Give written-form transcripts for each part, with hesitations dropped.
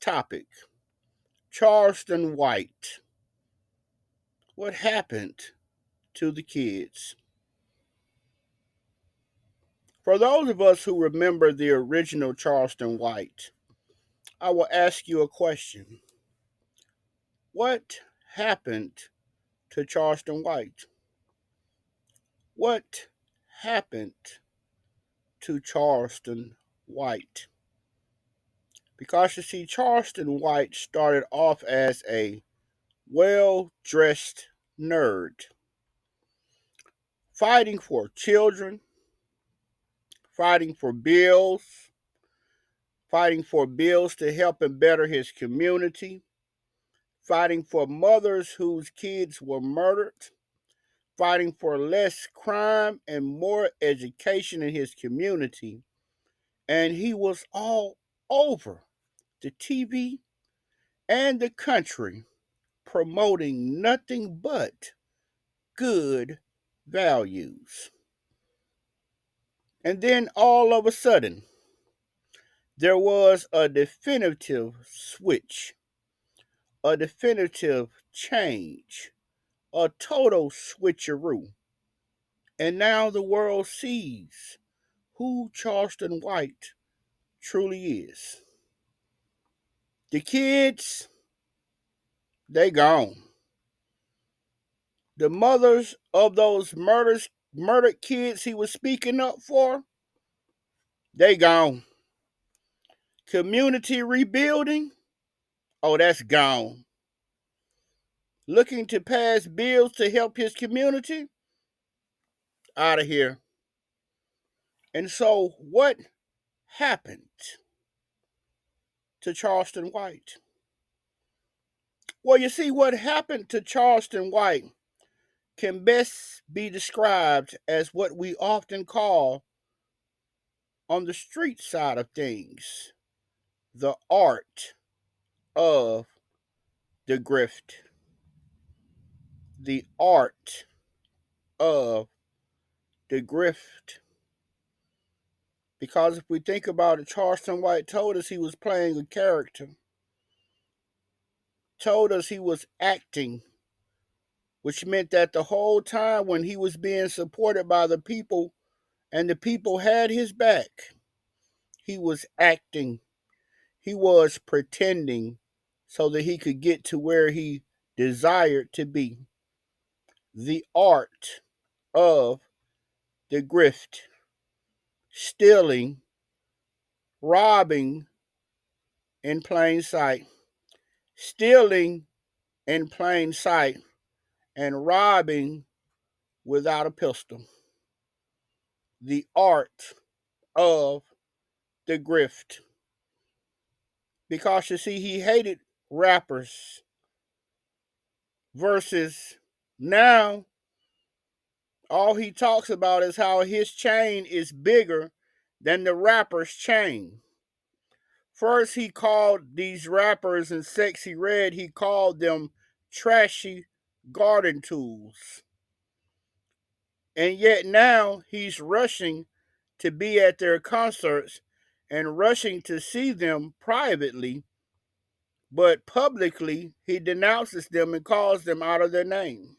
topic, Charleston White. What happened to the kids? For those of us who remember the original Charleston White, I will ask you a question. What happened to Charleston White? What happened to Charleston White? Because you see, Charleston White started off as a well dressed nerd, fighting for children, fighting for bills, fighting for bills to help and better his community, fighting for mothers whose kids were murdered, fighting for less crime and more education in his community. And he was all over the TV and the country promoting nothing but good values. And then all of a sudden, there was a definitive switch, a definitive change, a total switcheroo. And now the world sees who Charleston White truly is. The kids, they gone. The mothers of those murdered kids he was speaking up for, they gone. Community rebuilding, oh, that's gone. Looking to pass bills to help his community, out of here. And so, what happened to Charleston White? Well, you see, what happened to Charleston White can best be described as what we often call, on the street side of things, the art of the grift. The art of the grift. Because if we think about it, Charleston White told us he was playing a character, told us he was acting, which meant that the whole time when he was being supported by the people and the people had his back, he was acting. He was pretending so that he could get to where he desired to be. The art of the grift. Stealing, robbing in plain sight. Stealing in plain sight and robbing without a pistol. The art of the grift. Because you see, he hated rappers versus now all he talks about is how his chain is bigger than the rapper's chain. First, he called these rappers in Sexy Red, he called them trashy garden tools. And yet now he's rushing to be at their concerts and rushing to see them privately, but publicly he denounces them and calls them out of their name.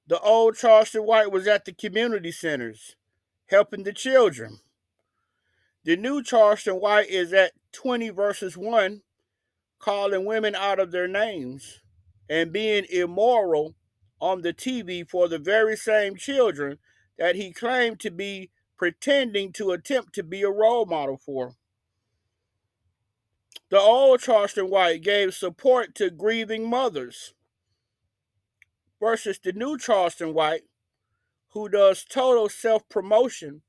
The old Charleston White was at the community centers helping the children. The new Charleston White is at 20 versus 1, calling women out of their names and being immoral on the TV for the very same children that he claimed to be pretending to attempt to be a role model for. The old Charleston White gave support to grieving mothers versus the new Charleston White, who does total self promotion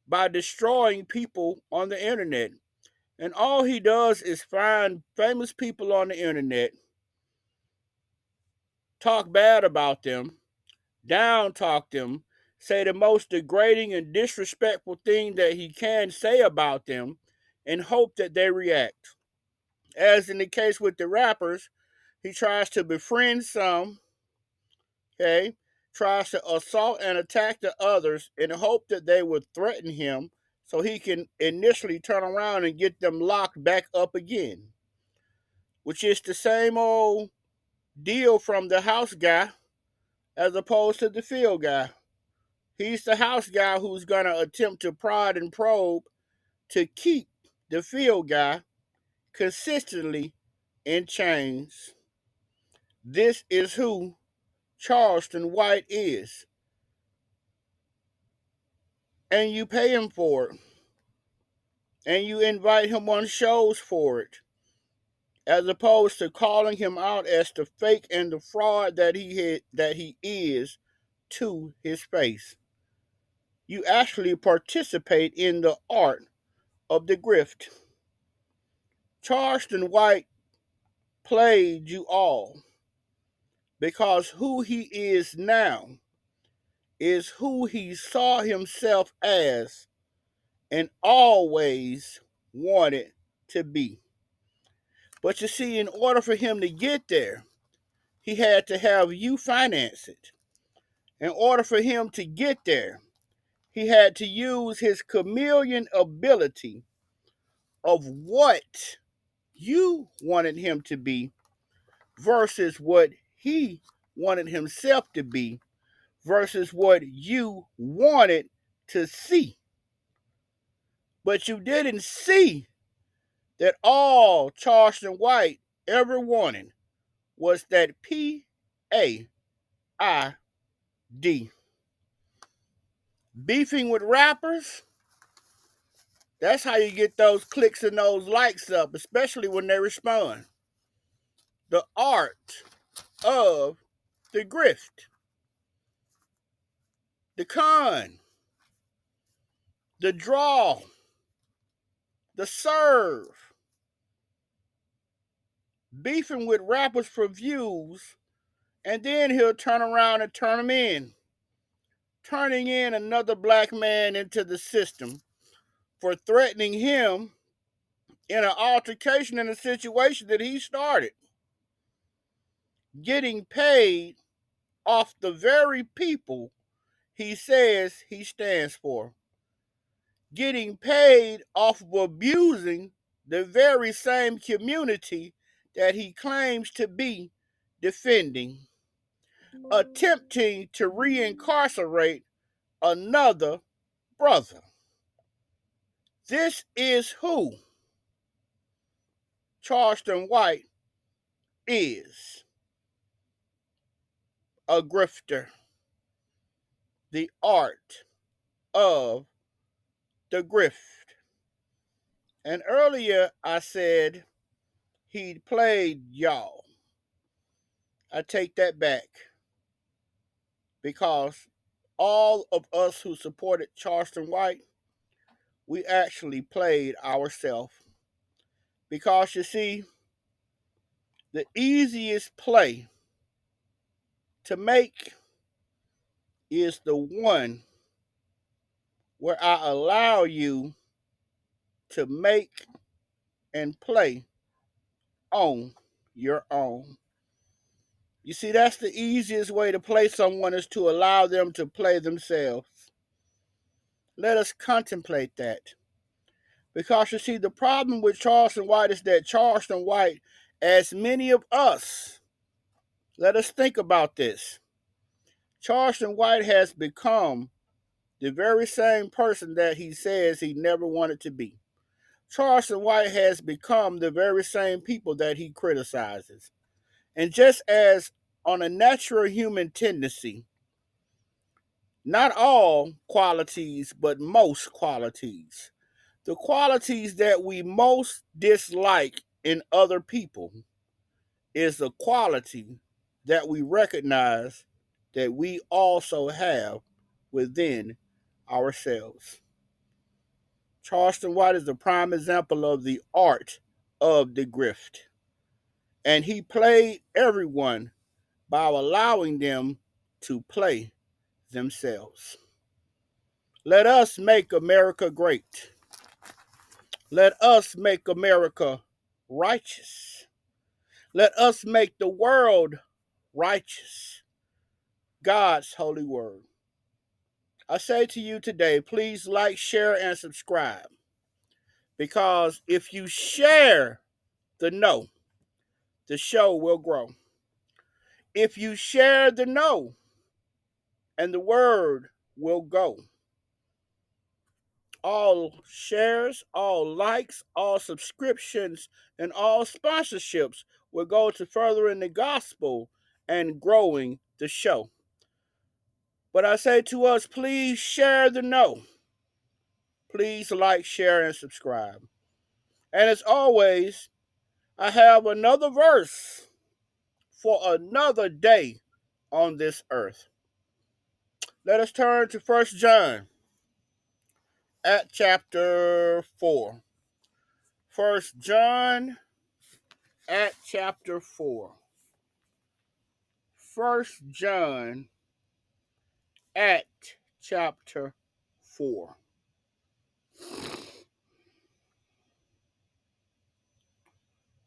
by destroying people on the internet. And all he does is find famous people on the internet, talk bad about them, down talk them, say the most degrading and disrespectful thing that he can say about them, and hope that they react. As in the case with the rappers, he tries to befriend some, okay, tries to assault and attack the others in the hope that they would threaten him so he can initially turn around and get them locked back up again, which is the same old deal from the house guy as opposed to the field guy. He's the house guy who's going to attempt to prod and probe to keep the field guy consistently in chains. This is who Charleston White is. And you pay him for it. And you invite him on shows for it. As opposed to calling him out as the fake and the fraud that he is to his face. You actually participate in the art of the grift. Charleston White played you all because who he is now is who he saw himself as and always wanted to be. But you see, in order for him to get there, he had to have you finance it. In order for him to get there, he had to use his chameleon ability of what you wanted him to be versus what he wanted himself to be versus what you wanted to see. But you didn't see that all Charleston White ever wanted was that PAID. Beefing with rappers, that's how you get those clicks and those likes up, especially when they respond. The art of the grift, the con, the draw, the serve. Beefing with rappers for views, and then he'll turn around and turn them in. Turning in another black man into the system for threatening him in an altercation in a situation that he started. Getting paid off the very people he says he stands for. Getting paid off of abusing the very same community that he claims to be defending. Attempting to reincarcerate another brother. This is who Charleston White is. A grifter. The art of the grift. And earlier I said he played y'all. I take that back because all of us who supported Charleston White, we actually played ourselves. Because you see, the easiest play to make is the one where I allow you to make and play on your own. You see, that's the easiest way to play someone is to allow them to play themselves. Let us contemplate that. Because you see, the problem with Charleston White is that Charleston White, as many of us, let us think about this. Charleston White has become the very same person that he says he never wanted to be. Charleston White has become the very same people that he criticizes. And just as on a natural human tendency, not all qualities, but most qualities, the qualities that we most dislike in other people is the quality that we recognize that we also have within ourselves. Charleston White is a prime example of the art of the grift. And he played everyone by allowing them to play themselves. Let us make America great. Let us make America righteous. Let us make the world righteous. God's holy word. I say to you today, please like, share, and subscribe. Because if you share the know, the show will grow. If you share the know, and the word will go. All shares, all likes, all subscriptions, and all sponsorships will go to furthering the gospel and growing the show. But I say to us, please share the know. Please like, share, and subscribe. And as always, I have another verse for another day on this earth. Let us turn to 1 John at chapter 4. 1 John at chapter 4. 1 John at chapter 4.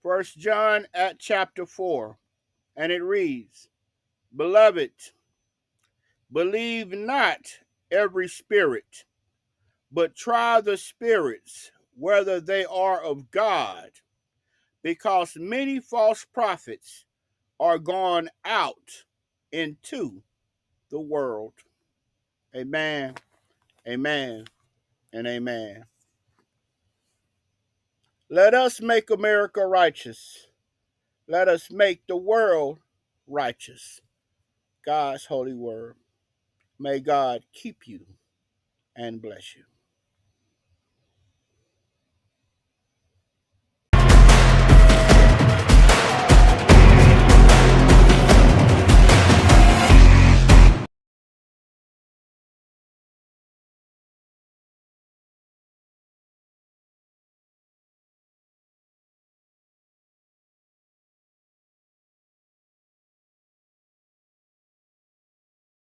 1 John at chapter 4. And it reads, Beloved, believe not every spirit, but try the spirits whether they are of God, because many false prophets are gone out into the world. Amen, amen, and amen. Let us make America righteous. Let us make the world righteous. God's holy word. May God keep you and bless you.